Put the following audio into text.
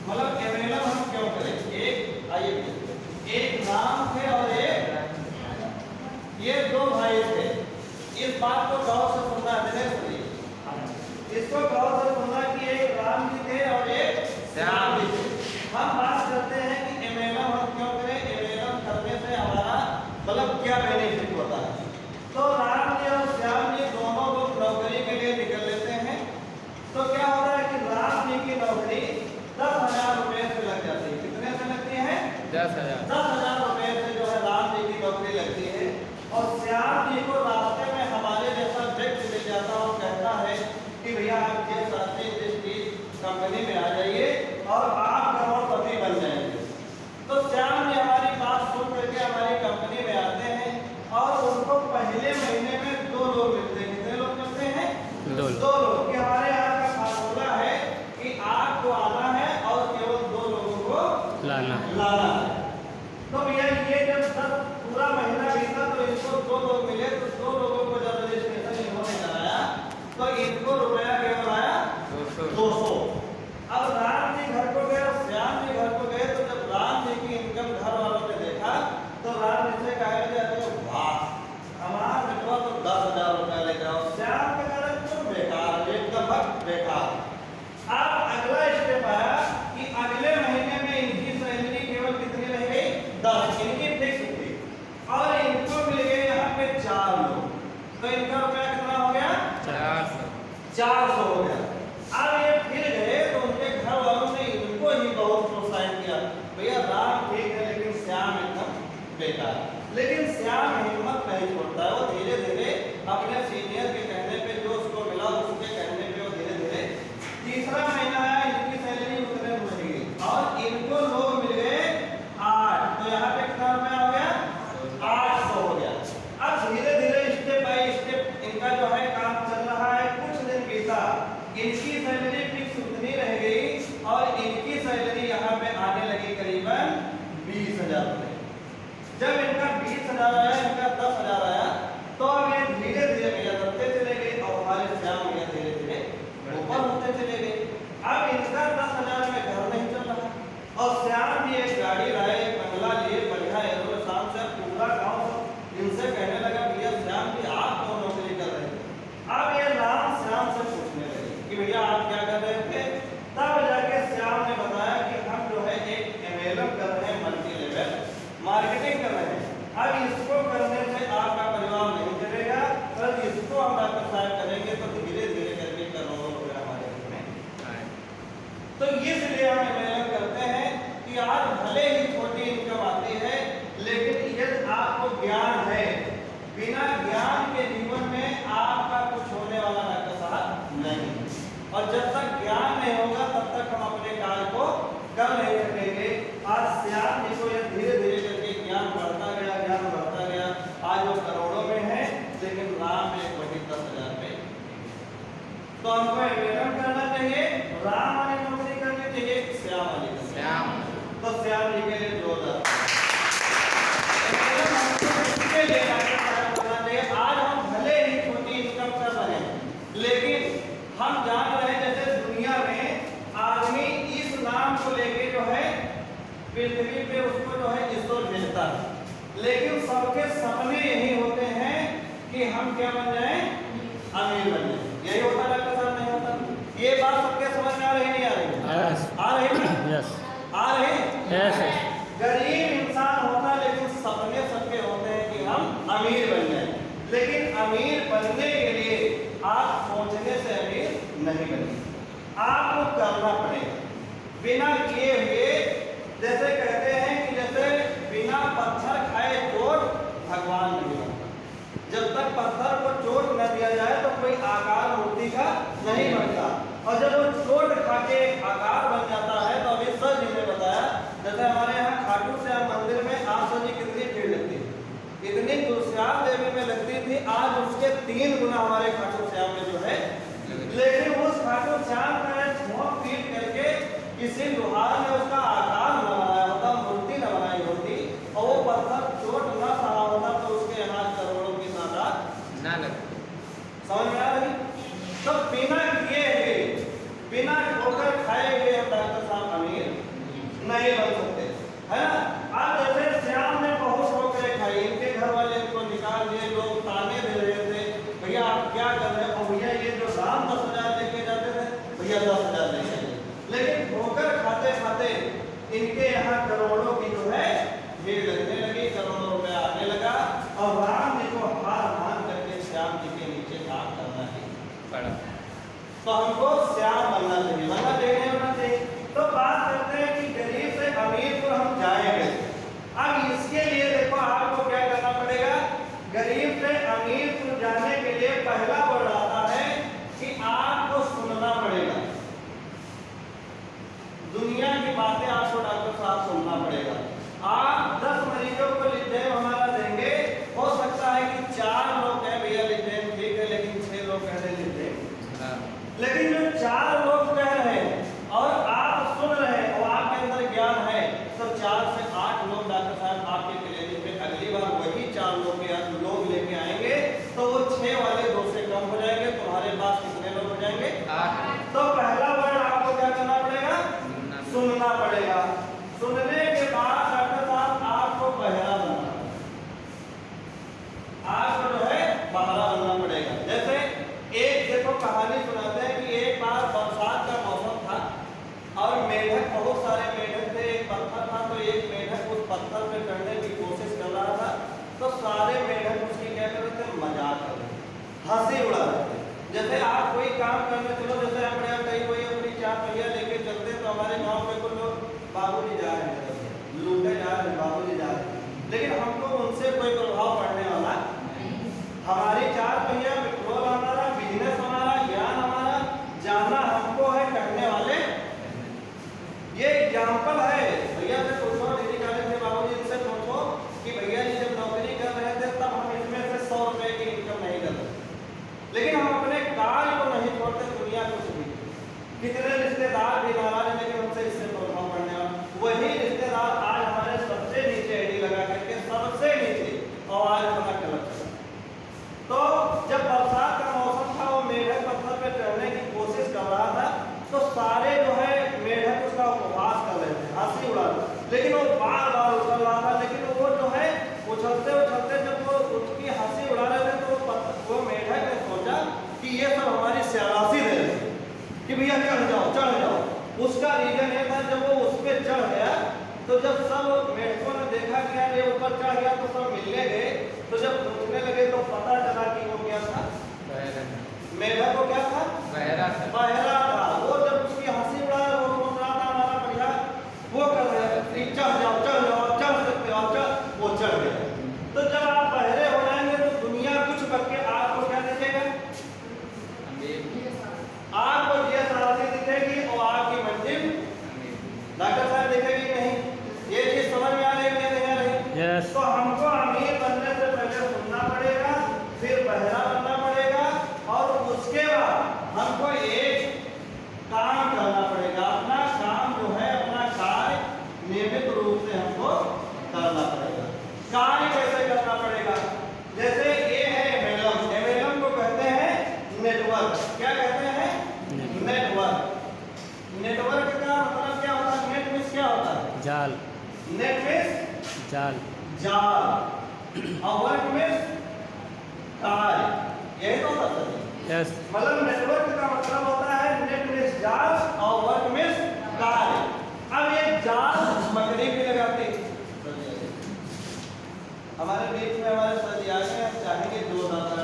मतलब एवेलम हम क्यों करें? एक आइए, एक राम थे और एक ये दो भाई थे। इस बात को गौर से सुनना है, इसको गौर से सुनना कि एक राम जी थे और एक श्याम जी थे। हम बात करते हैं कि एवेलम हम क्यों करें, एवेलम करने से हमारा मतलब क्या बेनिफिट होता है। तो राम जी और श्याम जी दोनों लोग नौकरी के लिए निकल लेते हैं। तो क्या होता है कि राम जी की नौकरी 10,000 रुपए से लग जाती है। कितने से लगती है? 10,000 रुपए से जो है राम जी की नौकरी लगती है। और श्याम जी को रास्ते में हमारे जैसा व्यक्ति मिल जाता और कहता है कि भैया आप ये साथी कंपनी में आ जाइए और आप करोड़पति बन जाएंगे। तो श्याम जी हमारी बात सुन करके हमारी कंपनी में आते हैं और उनको पहले महीने में 2 लोग मिलते हैं। कितने लोग मिलते हैं? 2 लोग। कि हमारे यहाँ का फार्मूला है कि आपको आना है और केवल 2 लोगों को लाना है। तो भैया ये जब पूरा महीना बीता तो इनको 2 लोग मिले। तो 2 लोगों को जब रजिस्ट्रेशन इन्होंने कराया तो इनको रुपया केवल आया 200। अब राम जी घर को गए और श्याम जी घर को गए। तो जब राम जी की इनकम घर वालों ने देखा तो राम जी से कहा जाते वाह हमारा बेटवा तो 10,000 रुपया ले जाओ। श्याम के कारण क्यों बेकार, एकदम बेकार। अब अगला स्टेप आया कि अगले महीने में इनकी सैलरी केवल कितनी रह गई? 10। इनकी फिक्स थी और इनको मिल गए यहाँ पे 4 लोग। तो इनका रुपया कितना हो गया? 400 हो गया। अब ये फिर गए तो उनके घर वालों ने इनको ही बहुत प्रोत्साहित किया, भैया राम ठीक है लेकिन श्याम एकदम बेकार। लेकिन श्याम हिम्मत नहीं छोड़ता है। वो धीरे धीरे अपने सीनियर के कहने पे जो उसको मिला उसके कहने पे वो धीरे धीरे तीसरा महीना आया, इनकी सैलरी उतने बढ़ गई और इनको लोग मिल गए 8। तो यहाँ पे कितना रुपया हो गया? 800 हो गया। अब धीरे धीरे स्टेप बाय स्टेप इनका जो है काम चल रहा है। कुछ दिन बीता, इनकी सैलरी फिक्स उतनी रह गई और इनकी सैलरी यहाँ पे आने लगी करीबन 20,000 रुपए। जब इनका 20,000 आया, इनका 10,000 आया तो अब ये धीरे धीरे भैया बढ़ते चले गए और हमारे श्याम भैया धीरे धीरे ऊपर होते चले गए। अब इनका 10,000 में घर नहीं चल रहा और श्याम भी एक गाड़ी लाए, एक बंगला लिए, बढ़िया एरो शाम से पूरा गाँव इनसे कहने लगा भैया श्याम जी आप कौन नौकरी कर रहे थे? अब ये राम श्याम से पूछने लगे कि भैया आप क्या कर रहे थे? तब जाके श्याम ने बताया कि हम जो है एक एमएलएम कर रहे हैं, मल्टी लेवल मार्केटिंग कर रहे हैं। अब इसको करने से आपका परिवार नहीं चलेगा, पर इसको हम डॉक्टर साहब करेंगे तो धीरे धीरे करके करोड़ों रुपया हमारे घर में आए। तो इसलिए हम एमएलएम करते हैं कि आज भले ही छोटी इनकम आती है लेकिन यदि आपको ज्ञान है, बिना ज्ञान के जीवन में आपका कुछ होने वाला डॉक्टर साहब नहीं। और जब तक ज्ञान नहीं होगा तब तक हम अपने कार्य को कर नहीं सकेंगे। आज श्याम जी को यह धीरे धीरे करके ज्ञान बढ़ता गया। आज वो करोड़ों में है लेकिन राम एक वही 10,000 में। तो हमको एवेलम करना चाहिए, राम वाली नौकरी करनी चाहिए, श्याम वाली श्याम। तो श्याम जी के लिए जोरदार आज हम भले ही छोटी इनकम कर रहे हैं लेकिन हम जान रहे हैं जैसे दुनिया में आदमी इस नाम को लेके जो है पृथ्वी पे उसको जो है ईश्वर भेजता है। लेकिन सबके सपने यही होते हैं कि हम क्या बन जाएं? अमीर बन जाएं। यही होता है डॉक्टर साहब, नहीं होता? ये बात सबके समझ में आ रही नहीं आ रही? आ रही? यस आ रही। यस गरीब इंसान होता है लेकिन सपने सबके होते हैं कि हम अमीर बन जाएं। लेकिन अमीर बनने के लिए आप सोचने से अमीर नहीं बनेंगे, आपको करना पड़ेगा। बिना किए हुए जैसे कहते हैं कि जैसे बिना पत्थर खाए चोट भगवान नहीं बनता। जब तक पत्थर को चोट न दिया जाए तो कोई आकार मूर्ति का नहीं बनता। और जब वो चोट खा के आकार बन जाता है तो अभी सर जी ने बताया जैसे हमारे यहाँ खाटू श्याम मंदिर में आप सर जी कितनी भीड़ लगती है, इतनी दुर्श्याम देवी में लगती थी, आज उसके 3 गुना हमारे खाटू श्याम में जो है। लेकिन उस खाटू श्याम का झोंक पीट करके किसी लोहार ने उसका आकार न बनाया होता, मूर्ति न बनाई होती और वो पत्थर चोट न सहा होता तो उसके यहाँ करोड़ों की तादाद न लगती। समझ में आ रही? तो बिना किए हुए, बिना ठोकर खाए हुए डॉक्टर साहब अमीर नहीं बन सकते, है ना। अब जैसे श्याम ने बहुत ठोकरें खाई, इनके घर वाले इनको निकाल दिए, लोग ताने दे रहे थे, भैया आप क्या कर रहे हो, भैया ये जो राम 10,000 लेके जाते थे, भैया 10,000 लेके जाते। लेकिन ठोकर खाते खाते इनके यहाँ करोड़ों की जो है भीड़ लगने लगी, करोड़ों रुपया आने लगा, और राम जी को हार मान करके श्याम जी के नीचे काम करना ही पड़ा। तो हमको श्याम बनना चाहिए, बनना चाहिए, होना चाहिए। तो बात करते हैं कि गरीब से अमीर को हम जाएंगे। अब इसके लिए देखो आपको क्या करना पड़ेगा, गरीब से अमीर को जाने के लिए पहला वर्ड आता है कि आपको सुनना पड़ेगा। दुनिया की बातें आपको डॉक्टर साहब सुनना पड़ेगा। आप 10 मरीजों को लिथेम हमारा देंगे, हो सकता है कि 4 लोग कहें भैया लिथेम ठीक है, लेकिन 6 लोग कह रहे लिथेम, लेकिन जो 4 लोग कह रहे हैं और आप सुन रहे हैं और आपके अंदर ज्ञान है, तो 4 से 8 लोग डॉक्टर साहब आपके क्लिनिक में अगली बार वही 4 लोग लेके आएंगे, तो वो 6 वाले 2 से कम हो जाएंगे। तुम्हारे पास कितने लोग हो जाएंगे? 8। तो पहला वर्ड आपको क्या करना पड़ेगा? सुनना पड़ेगा। सुनने के बाद डॉक्टर साहब आपको बहरा बनना, आपको जो है बहरा बनना पड़ेगा। जैसे एक देखो कहानी सुनाते हैं कि एक बार बरसात का मौसम था और मेढक, बहुत सारे मेढक थे, एक पत्थर था, तो एक मेढक उस पत्थर पे चढ़ने की कोशिश कर रहा था, तो सारे मेढक उसकी क्या कर रहे थे? मजाक कर रहे थे, हंसी उड़ा रहे थे। जैसे आप कोई काम करने चलो, जैसे अपने यहाँ कहीं कोई अपनी 4 पहिया लेके चलते, तो हमारे गांव में कुछ लोग बाबूजी जा रहे हैं, लूटे जा रहे हैं, बाबूजी जा रहे हैं, लेकिन हमको उनसे कोई प्रभाव पड़ने वाला नहीं। हमारी 4 पहिया पेट्रोल हमारा, बिजनेस हमारा, ज्ञान हमारा, जानना हमको है, करने वाले। ये एग्जाम्पल है। भैया से पूछो, डिग्री कॉलेज में बाबूजी से पूछो कि भैया जी जब नौकरी कर रहे थे तब हम इसमें से 100 रुपए की इनकम नहीं कर रहे, लेकिन हम अपने कार्य को नहीं छोड़ते, दुनिया कुछ भी। कितने रिश्तेदार भी नाराज हैं, लेकिन हमसे इससे प्रभाव पड़ने वाला, वही रिश्तेदार आज हमारे सबसे नीचे आईडी लगा करके सबसे नीचे और आज हमारा गलत चला। तो जब बरसात का मौसम था, वो मेढक पत्थर पे चढ़ने की कोशिश कर रहा था, तो सारे जो है मेढक उसका उपवास कर रहे थे, हंसी उड़ा रहे, लेकिन वो बार बार उछल रहा था, लेकिन वो जो है उछलते उछलते जब वो उसकी हंसी उड़ा रहे थे, तो वो मेढक ने सोचा कि ये सब हमारी शाबाशी दे रहे हैं कि भैया चढ़ जाओ चढ़ जाओ। उसका रीजन ये था, जब वो उस पर चढ़ गया, तो जब सब मेढकों ने देखा कि यार ये ऊपर चढ़ गया, तो सब मिलने गए, तो जब पूछने लगे तो पता चला कि वो क्या था? मेढक को क्या था? बहरा था। वो जब उसकी हंसी उड़ा रहा, वो सोच रहा था हमारा बढ़िया वो कर रहे हैं, चढ़ जाओ चढ़ सकते हो, चढ़, वो चढ़ गया। तो जब आप बहरे हो जाएंगे तो दुनिया कुछ करके आपको क्या दिखेगा? आपको ये सारांश दिखेगी और आपकी मंजिल डॉक्टर साहब दिखेगी नहीं। ये चीज समझ में आ रही है नहीं आ रही? yes. तो हमको अमीर बनने से पहले सुनना पड़ेगा, फिर बहरा बनना पड़ेगा, और उसके बाद हमको एक काम करना पड़ेगा। अपना काम जो है, अपना कार्य नियमित रूप से हमको करना पड़ेगा। कार्य कैसे करना पड़ेगा? जैसे ये है एमएलएम, एमएलएम को कहते हैं नेटवर्क। क्या कहते हैं? नेटवर्क। नेटवर्क का मतलब क्या होता है? नेट मींस क्या होता है? जाल। नेट मींस जाल, और वर्क मींस कार्य, यही तो होता है। यस, मतलब नेटवर्क का मतलब होता है नेट मींस जाल और वर्क मींस कार्य। अब ये जाल मकड़ी भी लगाते, हमारे बीच में हमारे सर जी आ गए, हम चाहेंगे 2 दाता